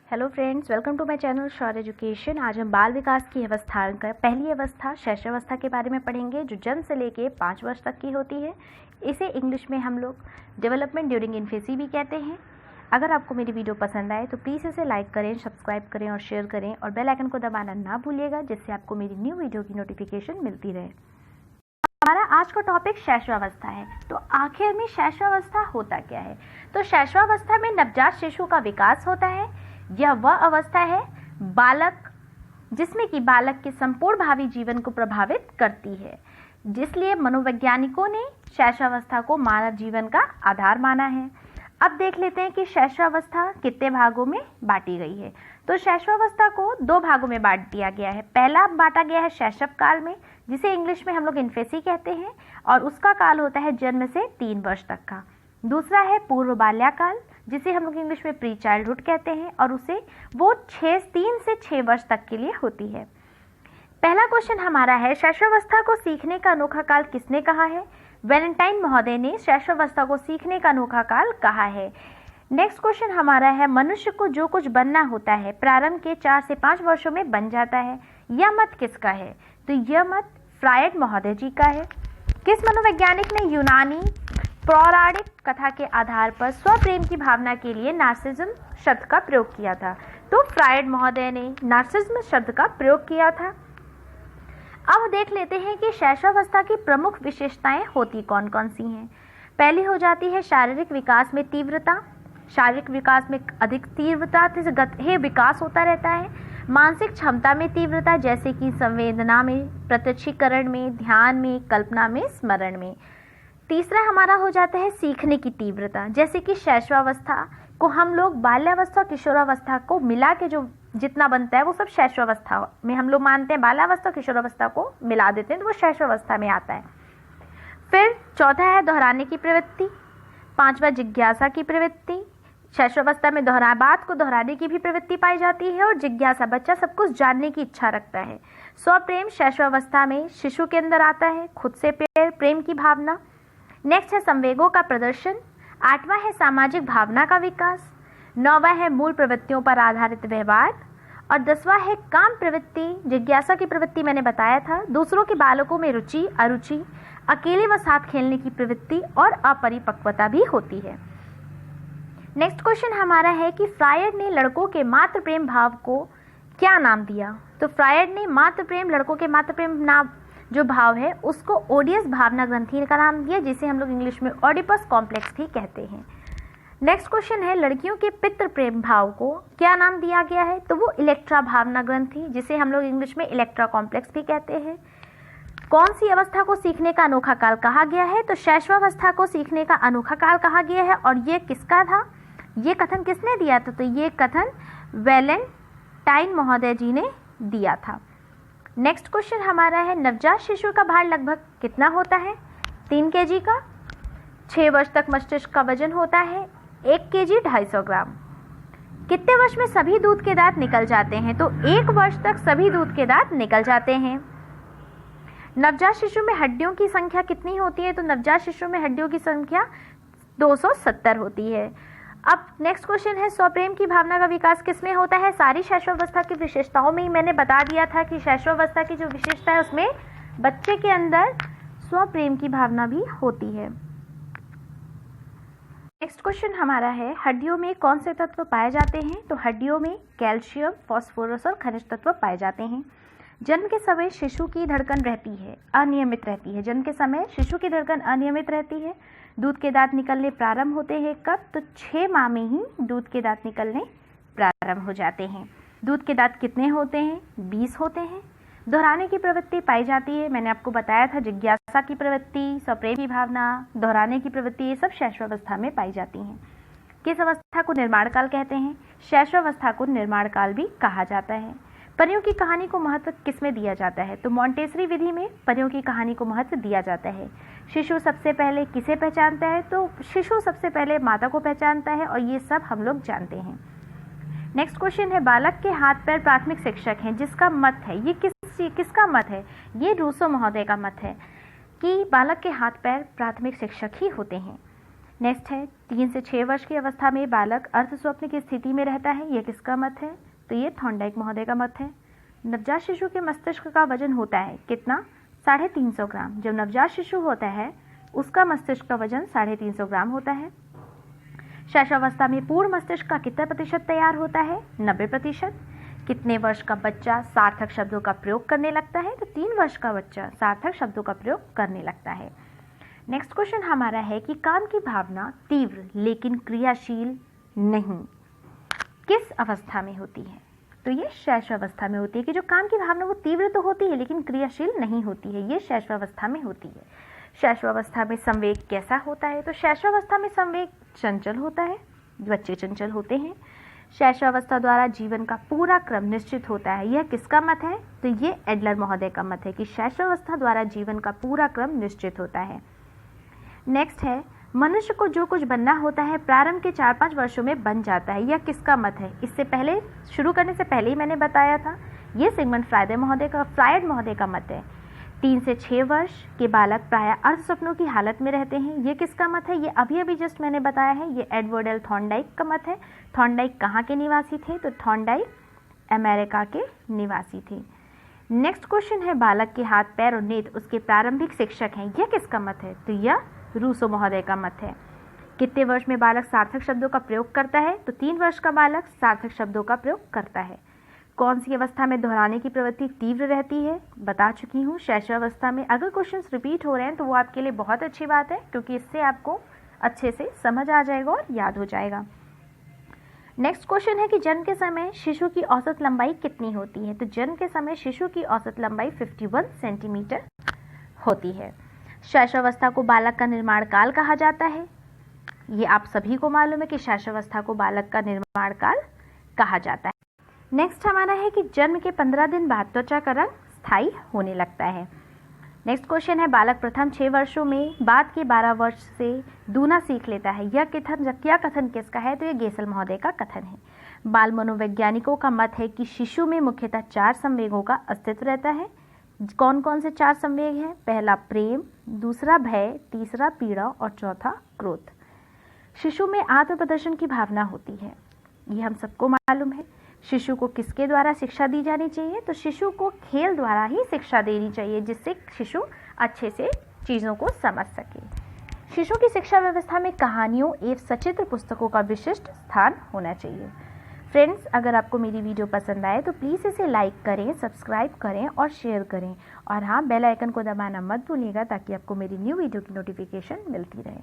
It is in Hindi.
Hello friends, welcome to my channel sure education. आज हम बाल विकास की अवस्था का पहली अवस्था शैशवावस्था के बारे में पढ़ेंगे, जो जन्म से लेके 5 वर्ष तक की होती है। इसे इंग्लिश में हम लोग डेवलपमेंट ड्यूरिंग इन्फेंसी भी कहते हैं। अगर आपको मेरी वीडियो पसंद आए तो प्लीज़ इसे लाइक करें, सब्सक्राइब करें और शेयर करें और बेल आइकन को दबाना ना भूलिएगा, जिससे आपको मेरी न्यू वीडियो की नोटिफिकेशन मिलती रहे। हमारा आज का टॉपिक शैशवावस्था है। तो आखिर में शैशवावस्था होता क्या है? तो शैशवावस्था में नवजात शिशु का विकास होता है। यह वह अवस्था है बालक जिसमें कि बालक के संपूर्ण भावी जीवन को प्रभावित करती है, जिसलिए मनोवैज्ञानिकों ने शैशवावस्था को मानव जीवन का आधार माना है। अब देख लेते हैं कि शैशवावस्था कितने भागों में बांटी गई है। तो शैशवावस्था को 2 भागों में बांट दिया गया है। पहला बांटा गया है शैशव काल में, जिसे इंग्लिश में हम लोग इन्फेंसी कहते हैं, और उसका काल होता है जन्म से 3 वर्ष तक का। दूसरा है पूर्व बाल्याकाल, जिसे हम लोग इंग्लिश में प्री चाइल्डहुड कहते हैं, और उसे वो 3 से 6 वर्ष तक के लिए होती है। पहला क्वेश्चन हमारा है, शैशवावस्था को सीखने का अनोखा काल किसने कहा है? वैलेंटाइन महोदय ने शैशवावस्था को सीखने का अनोखा काल कहा है। नेक्स्ट क्वेश्चन हमारा है, मनुष्य को जो कुछ बनना होता है प्रारंभ के 4 से 5 वर्षों में बन जाता है। यह मत किसका है? तो यह मत फ्रायड महोदय जी का है। किस मनोवैज्ञानिक ने यूनानी पौराणिक कथा के आधार पर स्वप्रेम की भावना के लिए नार्सिसिज्म शब्द का प्रयोग किया था? तो फ्रायड महोदय ने नार्सिसिज्म शब्द का प्रयोग किया था। अब देख लेते हैं कि शैशवावस्था की प्रमुख विशेषताएं होती कौन कौन सी हैं। पहली हो जाती है शारीरिक विकास में तीव्रता। शारीरिक विकास में अधिक तीव्रता से विकास होता रहता है। मानसिक क्षमता में तीव्रता, जैसे कि संवेदना में, प्रत्यक्षीकरण में, ध्यान में, कल्पना में, स्मरण में। तीसरा हमारा हो जाता है सीखने की तीव्रता, जैसे कि शैशवावस्था को हम लोग बाल्यावस्था और किशोरावस्था को मिला के जो जितना बनता है वो सब शैशवावस्था में हम लोग मानते हैं। बाल्यावस्था और किशोरावस्था को मिला देते हैं तो वो शैशवावस्था में आता है। फिर चौथा है दोहराने की प्रवृत्ति। पांचवा जिज्ञासा की प्रवृत्ति। शैशवावस्था में बात को दोहराने की भी प्रवृत्ति पाई जाती है, और जिज्ञासा, बच्चा सब कुछ जानने की इच्छा रखता है। स्वप्रेम शैशवावस्था में शिशु के अंदर आता है, खुद से प्रेम की भावना। नेक्स्ट है संवेगों का प्रदर्शन। 8वां है सामाजिक भावना का विकास। 9वां है मूल प्रवृत्तियों पर आधारित व्यवहार, और 10वां है काम प्रवृत्ति। जिज्ञासा की प्रवृत्ति मैंने बताया था। दूसरों के बालकों में रुचि, अरुचि, अकेले व साथ खेलने की प्रवृत्ति और अपरिपक्वता भी होती है। नेक्स्ट क्वेश्चन हमारा है कि फ्रायड ने लड़कों के मातृ प्रेम भाव को क्या नाम दिया? तो फ्रायड ने लड़कों के मातृ प्रेम नाम जो भाव है उसको ओडियस भावना ग्रंथि का नाम दिया, जिसे हम लोग इंग्लिश में ऑडिपस कॉम्प्लेक्स भी कहते हैं। नेक्स्ट क्वेश्चन है, लड़कियों के पितृ प्रेम भाव को क्या नाम दिया गया है? तो वो इलेक्ट्रा भावना ग्रंथि, जिसे हम लोग इंग्लिश में इलेक्ट्रा कॉम्प्लेक्स भी कहते हैं। कौन सी अवस्था को सीखने का अनोखा काल कहा गया है? तो शैशवावस्था को सीखने का अनोखा काल कहा गया है। और ये किसका था? ये कथन किसने दिया था? तो ये कथन वैलेंटाइन महोदय जी ने दिया था। नेक्स्ट क्वेश्चन हमारा है, नवजात शिशु का भार लगभग कितना होता है? 3 kg का। 6 वर्ष तक मस्तिष्क का वजन होता है 1 kg 250 ग्राम। कितने वर्ष में सभी दूध के दांत निकल जाते हैं? तो 1 वर्ष तक सभी दूध के दांत निकल जाते हैं। नवजात शिशु में हड्डियों की संख्या कितनी होती है? तो नवजात शिशु में हड्डियों की संख्या 270 होती है। अब नेक्स्ट क्वेश्चन है, स्वप्रेम की भावना का विकास किसमें होता है? सारी शैशवावस्था की विशेषताओं में ही मैंने बता दिया था कि शैशवावस्था की जो विशेषता है उसमें बच्चे के अंदर स्वप्रेम की भावना भी होती है। नेक्स्ट क्वेश्चन हमारा है, हड्डियों में कौन से तत्व पाए जाते हैं? तो हड्डियों में कैल्शियम, फास्फोरस और खनिज तत्व पाए जाते हैं। जन्म के समय शिशु की धड़कन अनियमित रहती है। जन्म के समय शिशु की धड़कन अनियमित रहती है। दूध के दांत निकलने प्रारंभ होते हैं कब? तो 6 माह में ही दूध के दांत निकलने प्रारंभ हो जाते हैं। दूध के दांत कितने होते हैं? 20 होते हैं। दोहराने की प्रवृत्ति पाई जाती है, मैंने आपको बताया था। जिज्ञासा की प्रवृत्ति, स्वप्रेम की भावना, दोहराने की प्रवृत्ति, ये सब शैशवावस्था में पाई जाती हैं। किस अवस्था को निर्माण काल कहते हैं? शैशवावस्था को निर्माण काल भी कहा जाता है। परियों की कहानी को महत्व किसमें दिया जाता है? तो मॉन्टेसरी विधि में परियों की कहानी को महत्व दिया जाता है। शिशु सबसे पहले किसे पहचानता है? तो शिशु सबसे पहले माता को पहचानता है, और ये सब हम लोग जानते हैं। नेक्स्ट क्वेश्चन है, बालक के हाथ पैर प्राथमिक शिक्षक हैं, जिसका मत है, ये किसका मत है? ये रूसो महोदय का मत है कि बालक के हाथ पैर प्राथमिक शिक्षक ही होते हैं। नेक्स्ट है 3 से 6 वर्ष की अवस्था में बालक अर्ध स्वप्न की स्थिति में रहता है, यह किसका मत है? तो ये थॉर्नडाइक महोदय का मत है। नवजात शिशु के मस्तिष्क का वजन होता है कितना? 350 ग्राम। जब नवजात शिशु होता है उसका मस्तिष्क का वजन 350 ग्राम होता है। शैशवावस्था में पूर्ण मस्तिष्क का कितना प्रतिशत तैयार होता है? 90%। कितने वर्ष का बच्चा सार्थक शब्दों का प्रयोग करने लगता है? तो 3 वर्ष का बच्चा सार्थक शब्दों का प्रयोग करने लगता है। नेक्स्ट क्वेश्चन हमारा है कि काम की भावना तीव्र लेकिन क्रियाशील नहीं किस अवस्था में होती है? तो ये शैशवावस्था में होती है कि जो काम की भावना वो तीव्र तो होती है लेकिन क्रियाशील नहीं होती है, ये शैशवावस्था में होती है। शैशवावस्था में संवेग कैसा होता है? तो शैशवावस्था में संवेग चंचल होता है, बच्चे चंचल होते हैं। शैशवावस्था द्वारा जीवन का पूरा क्रम निश्चित होता है, यह किसका मत है? तो ये एडलर महोदय का मत है कि शैशवावस्था द्वारा जीवन का पूरा क्रम निश्चित होता है। नेक्स्ट है मनुष्य को जो कुछ बनना होता है प्रारंभ के 4-5 वर्षों में बन जाता है, यह किसका मत है? इससे पहले शुरू करने से पहले ही मैंने बताया था, ये सिगमंड फ्रायड महोदय का मत है। 3 से 6 वर्ष के बालक प्रायः अर्ध स्वप्नों की हालत में रहते हैं, ये किसका मत है? ये अभी जस्ट मैंने बताया है, ये एडवर्ड एल थॉर्नडाइक का मत है। थॉर्नडाइक कहाँ के निवासी थे? तो थॉर्नडाइक अमेरिका के निवासी थे। नेक्स्ट क्वेश्चन है बालक के हाथ पैर और नेत्र उसके प्रारंभिक शिक्षक हैं, यह किसका मत है? तो यह रूसो महोदय का मत है। कितने वर्ष में बालक सार्थक शब्दों का प्रयोग करता है? तो 3 वर्ष का बालक सार्थक शब्दों का प्रयोग करता है। कौन सी अवस्था में दोहराने की प्रवृत्ति तीव्र रहती है? बता चुकी हूँ, शैशवावस्था में। अगर क्वेश्चंस रिपीट हो रहे हैं तो वो आपके लिए बहुत अच्छी बात है, क्योंकि इससे आपको अच्छे से समझ आ जाएगा और याद हो जाएगा। नेक्स्ट क्वेश्चन है कि जन्म के समय शिशु की औसत लंबाई कितनी होती है? तो जन्म के समय शिशु की औसत लंबाई 51 सेंटीमीटर होती है। शैशवावस्था को बालक का निर्माण काल कहा जाता है, ये आप सभी को मालूम है कि शैशवावस्था को बालक का निर्माण काल कहा जाता है। नेक्स्ट हमारा है कि जन्म के 15 दिन बाद त्वचा का रंग स्थायी होने लगता है। नेक्स्ट क्वेश्चन है बालक प्रथम 6 वर्षों में बाद के 12 वर्ष से दूना सीख लेता है, यह कथन किसका है? तो यह गेसल महोदय का कथन है। बाल मनोवैज्ञानिकों का मत है कि शिशु में मुख्यतः 4 संवेगों का अस्तित्व रहता है। कौन कौन से 4 संवेग हैं? पहला प्रेम, दूसरा भय, तीसरा पीड़ा और चौथा क्रोध। शिशु में आत्म प्रदर्शन की भावना होती है, ये हम सबको मालूम है। शिशु को किसके द्वारा शिक्षा दी जानी चाहिए? तो शिशु को खेल द्वारा ही शिक्षा देनी चाहिए, जिससे शिशु अच्छे से चीज़ों को समझ सके। शिशु की शिक्षा व्यवस्था में कहानियों एवं सचित्र पुस्तकों का विशिष्ट स्थान होना चाहिए। फ्रेंड्स, अगर आपको मेरी वीडियो पसंद आए तो प्लीज़ इसे लाइक करें, सब्सक्राइब करें और शेयर करें। और हाँ, बेल आइकन को दबाना मत भूलिएगा ताकि आपको मेरी न्यू वीडियो की नोटिफिकेशन मिलती रहे।